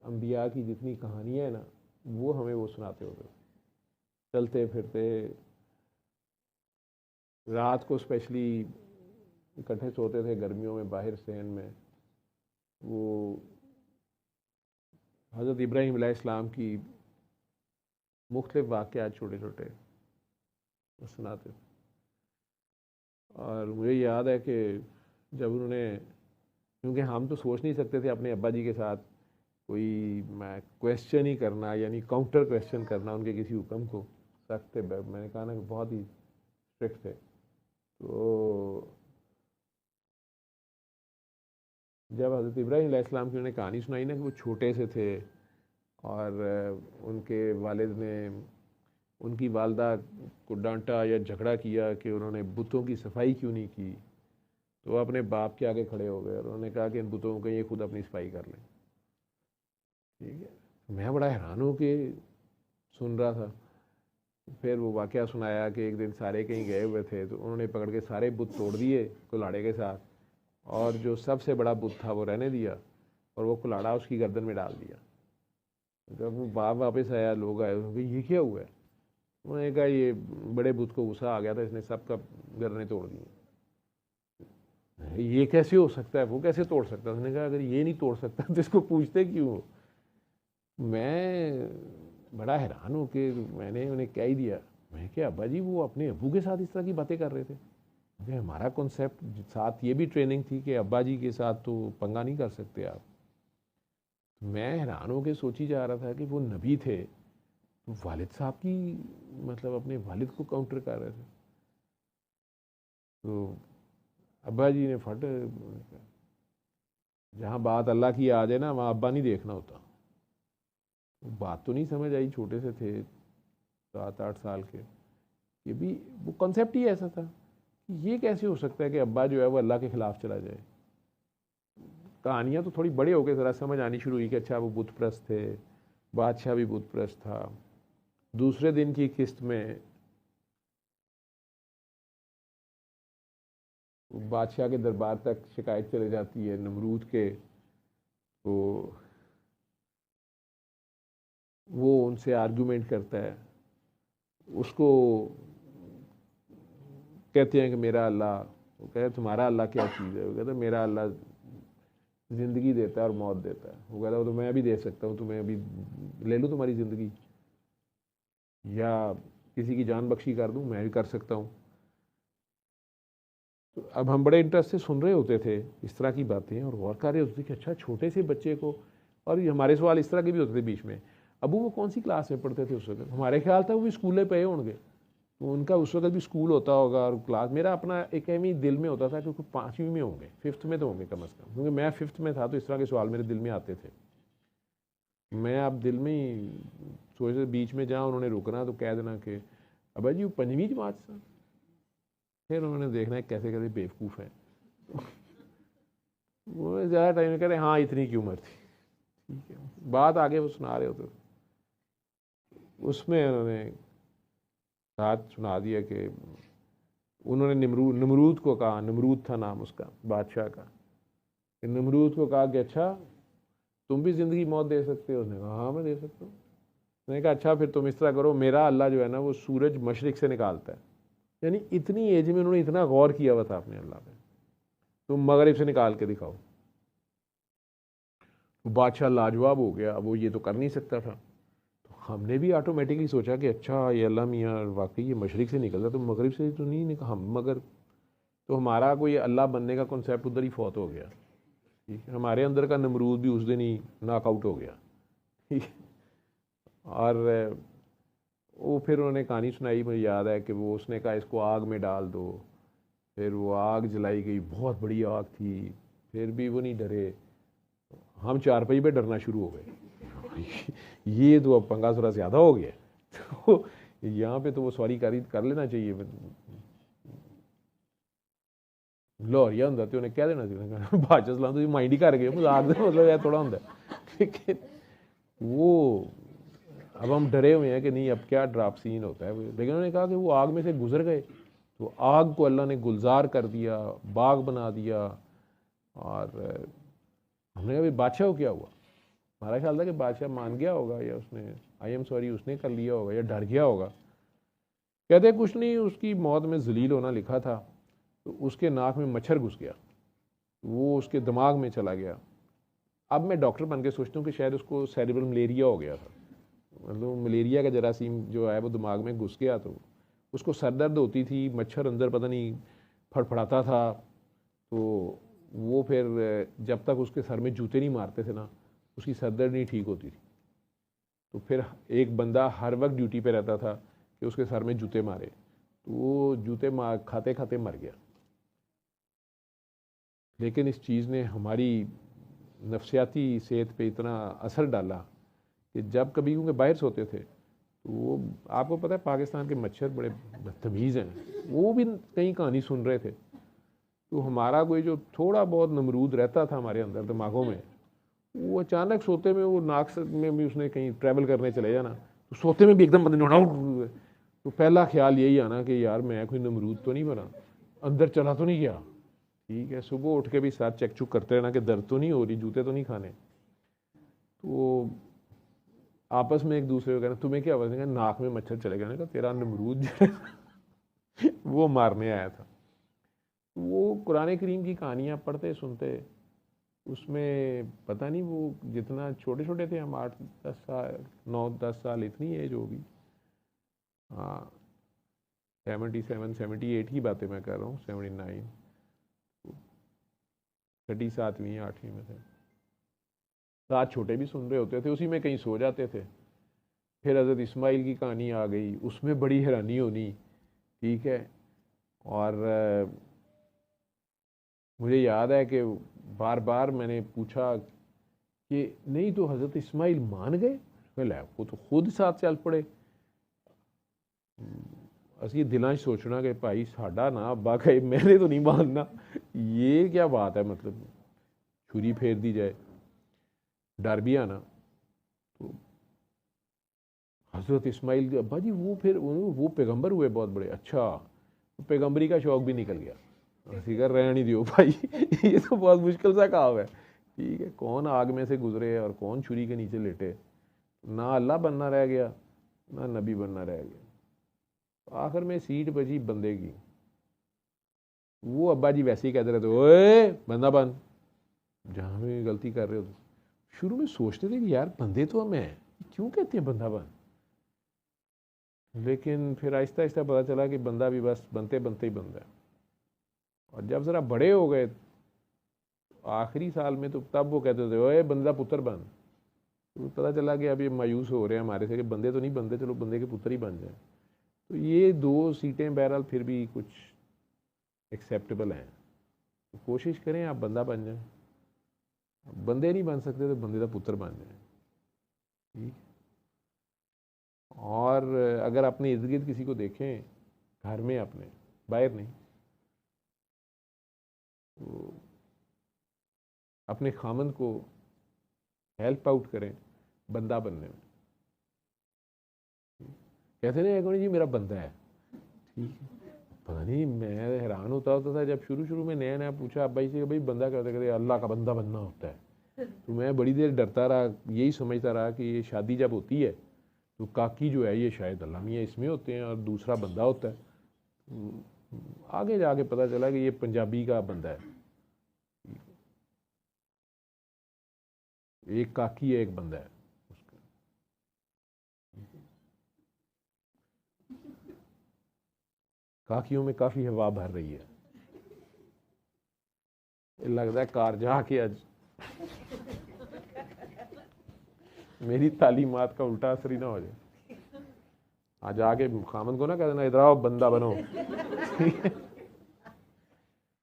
अंबिया की जितनी कहानियाँ हैं ना, वो हमें वो सुनाते होते थे। चलते फिरते रात को स्पेशली इकट्ठे सोते थे गर्मियों में बाहर सहन में। वो हज़रत इब्राहीम अलैहिस्सलाम की मुख्तलिफ वाक़यात छोटे छोटे सुनाते थे। और मुझे याद है कि जब उन्होंने, क्योंकि हम तो सोच नहीं सकते थे अपने अब्बा जी के साथ कोई मैं क्वेश्चन ही करना, यानी काउंटर क्वेश्चन करना उनके किसी हुक्म को, सख्त थे। मैंने कहा ना कि बहुत ही स्ट्रिक्ट थे। तो जब हज़रत इब्राहीम अलैहिस्सलाम की उन्होंने कहानी सुनाई ना कि वो छोटे से थे और उनके वालिद ने उनकी वालदा को डांटा या झगड़ा किया कि उन्होंने बुतों की सफाई क्यों नहीं की, तो वो अपने बाप के आगे खड़े हो गए और उन्होंने कहा कि इन बुतों को ये खुद अपनी सफाई कर लें। ठीक है, मैं बड़ा हैरान हूँ कि सुन रहा था। फिर वो वाक़या सुनाया कि एक दिन सारे कहीं गए हुए थे तो उन्होंने पकड़ के सारे बुत तोड़ दिए कुल्हाड़े के साथ, और जो सबसे बड़ा बुत था वो रहने दिया और वो कुल्हाड़ा उसकी गर्दन में डाल दिया। जब वो बाप वापस आया, लोग आए, उन्होंने कहा ये क्या हुआ है? उन्होंने कहा ये बड़े बुत को गुस्सा आ गया था, इसने सबका गर्दनें तोड़ दी। ये कैसे हो सकता है, वो कैसे तोड़ सकता है? उसने कहा अगर ये नहीं तोड़ सकता तो इसको पूछते क्यों? मैं बड़ा हैरान हूँ कि मैंने उन्हें कह ही दिया, मैं क्या अब्बा जी वो अपने अबू के साथ इस तरह की बातें कर रहे थे। क्योंकि हमारा कॉन्सेप्ट साथ ये भी ट्रेनिंग थी कि अब्बा जी के साथ तो पंगा नहीं कर सकते आप। मैं हैरान होकर सोची जा रहा था कि वो नबी थे तो वालिद साहब की, मतलब अपने वालिद को काउंटर कर रहे थे। तो अब्बा जी ने फट, जहाँ बात अल्लाह की आ जाए ना वहाँ अब्बा नहीं देखना होता। बात तो नहीं समझ आई, छोटे से थे 7-8 साल के। ये भी वो कॉन्सेप्ट ही ऐसा था कि ये कैसे हो सकता है कि अब्बा जो है वो अल्लाह के खिलाफ चला जाए। कहानियाँ तो थोड़ी बड़े हो गए ज़रा समझ आनी शुरू हुई कि अच्छा वो बुत प्रस्त थे, बादशाह भी बुत प्रस्त था। दूसरे दिन की किस्त में बादशाह के दरबार तक शिकायत चले जाती है नमरूद के, तो वो उनसे आर्गूमेंट करता है। उसको कहते हैं कि मेरा अल्लाह, वो कहते तुम्हारा अल्लाह क्या चीज़ है? वो कहता मेरा अल्लाह ज़िंदगी देता है और मौत देता है। वो कहता वो तो मैं भी दे सकता हूँ, तुम्हें अभी ले लूँ तुम्हारी ज़िंदगी या किसी की जान बख्शी कर दूँ, मैं भी कर सकता हूँ। तो अब हम बड़े इंटरेस्ट से सुन रहे होते थे इस तरह की बातें और गौर कर रहे होते थे कि अच्छा छोटे से बच्चे को, और हमारे सवाल इस तरह के भी होते थे बीच में, अबू वो कौन सी क्लास में पढ़ते थे उस वक्त? हमारे ख्याल था वो भी स्कूल पे होंगे, तो उनका उस वक्त भी स्कूल होता होगा और क्लास। मेरा अपना एक एम ही दिल में होता था कि 5वीं में होंगे, 5th में तो होंगे कम अज़ कम, क्योंकि मैं 5th में था तो इस तरह के सवाल मेरे दिल में आते थे। मैं अब दिल में ही सोचते बीच में जहाँ उन्होंने रुकना तो कह देना कि अबा जी वो 5वीं जमात से। फिर उन्होंने देखना है कैसे कैसे बेवकूफ़ है। वो ज़्यादा टाइम में कह रहे हाँ इतनी की उम्र थी। ठीक है, बात आगे वो सुना रहे होते, उसमें उन्होंने साथ सुना दिया कि उन्होंने नमरूद को कहा, नमरूद था नाम उसका बादशाह का, कि नमरूद को कहा कि अच्छा तुम भी ज़िंदगी मौत दे सकते हो? उसने कहा हाँ मैं दे सकता हूँ। मैंने कहा अच्छा फिर तुम इस तरह करो, मेरा अल्लाह जो है ना वो सूरज मशरिक से निकालता है। यानी इतनी एज में उन्होंने इतना गौर किया हुआ था अपने अल्लाह पे, तुम मगरिब से निकाल के दिखाओ। बादशाह लाजवाब हो गया, वो ये तो कर नहीं सकता था। तो हमने भी ऑटोमेटिकली सोचा कि अच्छा ये अल्लाह मियाँ वाकई ये मशरिक से निकलता तो मगरिब से तो नहीं निकल, हम मगर तो हमारा कोई अल्लाह बनने का कॉन्सेप्ट उधर ही फौत हो गया। ठीक है, हमारे अंदर का नमरूद भी उस दिन ही नॉकआउट हो गया। ठीक है, और वो फिर उन्होंने कहानी सुनाई, मुझे याद है कि वो उसने कहा इसको आग में डाल दो, फिर वो आग जलाई गई, बहुत बड़ी आग थी, फिर भी वो नहीं डरे। हम चारपाई पे डरना शुरू हो गए। ये तो अब पंगा थोड़ा ज़्यादा हो गया। तो यहाँ पे तो वो सॉरी कर लेना चाहिए, लाहौरिया होंदा तो उन्हें कह देना चाहिए बादशाह सलाम तुम माइंड ही कर गए मजाक मतलब यह थोड़ा होंगे। लेकिन वो अब हम डरे हुए हैं कि नहीं अब क्या ड्राप सीन होता है। लेकिन उन्होंने कहा कि वो आग में से गुजर गए तो आग को अल्लाह ने गुलजार कर दिया, बाग बना दिया। और हमने कहा भाई बादशाह को क्या हुआ? हमारा ख्याल था कि बादशाह मान गया होगा, या उसने आई एम सॉरी उसने कर लिया होगा, या डर गया होगा। कहते कुछ नहीं, उसकी मौत में जलील होना लिखा था, तो उसके नाक में मच्छर घुस गया, वो उसके दिमाग में चला गया। अब मैं डॉक्टर बन के सोचता हूँ कि शायद उसको सेरिब्रल मलेरिया हो गया था, मतलब मलेरिया का जरासीम जो है वो दिमाग में घुस गया, तो उसको सर दर्द होती थी, मच्छर अंदर पता नहीं फड़फड़ाता था, तो वो फिर जब तक उसके सर में जूते नहीं मारते थे ना, उसकी सर दर्द नहीं ठीक होती थी। तो फिर एक बंदा हर वक्त ड्यूटी पे रहता था कि उसके सर में जूते मारे, तो वो जूते मार खाते खाते मर गया। लेकिन इस चीज़ ने हमारी नफ्सियाती सेहत पे इतना असर डाला कि जब कभी क्योंकि बाहर सोते थे, तो वो आपको पता है पाकिस्तान के मच्छर बड़े बदतमीज़ हैं, वो भी कहीं कहानी सुन रहे थे। तो हमारा कोई जो थोड़ा बहुत नमरूद रहता था हमारे अंदर दिमागों में, वो अचानक सोते में वो नाक में भी उसने कहीं ट्रैवल करने चले जाना, तो सोते में भी एकदम बंदे ने, तो पहला ख्याल यही आना कि यार मैं कोई नमरूद तो नहीं बना, अंदर चला तो नहीं गया। ठीक है, सुबह उठ के भी साथ चेक चुक करते रहना कि दर्द तो नहीं हो रही, जूते तो नहीं खाने। तो आपस में एक दूसरे को कहना तुम्हें क्या हुआ, नाक में मच्छर चले गए, तेरा नमरूद वो मारने आया था। वो कुरान करीम की कहानियाँ पढ़ते सुनते, उसमें पता नहीं वो जितना छोटे छोटे थे हम, 8-10 साल 9-10 साल इतनी एज होगी, हाँ 77-78 की बातें मैं कर रहा हूँ, 79 छठी 7वीं 8वीं में थे। साथ छोटे भी सुन रहे होते थे, उसी में कहीं सो जाते थे। फिर हज़रत इस्माइल की कहानी आ गई, उसमें बड़ी हैरानी होनी। ठीक है, और मुझे याद है कि बार बार मैंने पूछा कि नहीं तो हज़रत इस्माइल मान गए, वो तो खुद साथ चल पड़े। असी दिलों सोचना कि भाई साडा ना अब्बा कहे मैंने तो नहीं मानना, ये क्या बात है, मतलब छुरी फेर दी जाए, डर भी आना। तो हज़रत इस्माइल के अब्बा जी वो फिर वो पैगंबर हुए बहुत बड़े, अच्छा पैगंबरी का शौक भी निकल गया। फिकर रहने दियो भाई ये तो बहुत मुश्किल सा काम है। ठीक है, कौन आग में से गुजरे और कौन छुरी के नीचे लेटे, ना अल्लाह बनना रह गया ना नबी बनना रह गया। आखिर में सीट बची बंदे की। वो अब्बा जी वैसे ही कहते रहते ओए बंदा बन, जहाँ में गलती कर रहे हो। शुरू में सोचते थे कि यार बंदे तो हम हैं, क्यों कहते हैं बंदा बन, लेकिन फिर आहिस्ता आहिस्ता पता चला कि बंदा भी बस बनते बनते ही बनता है। और जब ज़रा बड़े हो गए आखिरी साल में, तो तब वो कहते थे ओए बंदा पुत्र बन। तो पता चला कि अब ये मायूस हो रहे हैं हमारे से कि बंदे तो नहीं बनते, चलो बंदे के पुत्र ही बन जाए। तो ये 2 सीटें बहरहाल फिर भी कुछ एक्सेप्टेबल हैं। तो कोशिश करें आप बंदा बन जाएं, बंदे नहीं बन सकते तो बंदे का पुत्र बन जाए। ठीक, और अगर अपने इर्द गिर्द किसी को देखें, घर में अपने, बाहर नहीं, तो अपने खामन को हेल्प आउट करें बंदा बनने में। कहते नहीं अगोनी जी मेरा बंदा है, ठीक है, पता नहीं मैं हैरान होता था जब शुरू शुरू में नया नया पूछा अब्बा जी से भाई बंदा कहते कहते अल्लाह का बंदा बनना होता है। तो मैं बड़ी देर डरता रहा, यही समझता रहा कि ये शादी जब होती है तो काकी जो है ये शायद अल्लाह मियाँ इसमें होते हैं और दूसरा बंदा होता है। आगे जाके पता चला कि ये पंजाबी का बंदा है, एक काकी है एक बंदा है उसका। काकियों में काफ़ी हवा भर रही है, लगता है कार जाके आज मेरी तालीमात का उल्टा असर ही ना हो जाए। आज आके खामन को ना कह देना इधर आओ बंदा बनो।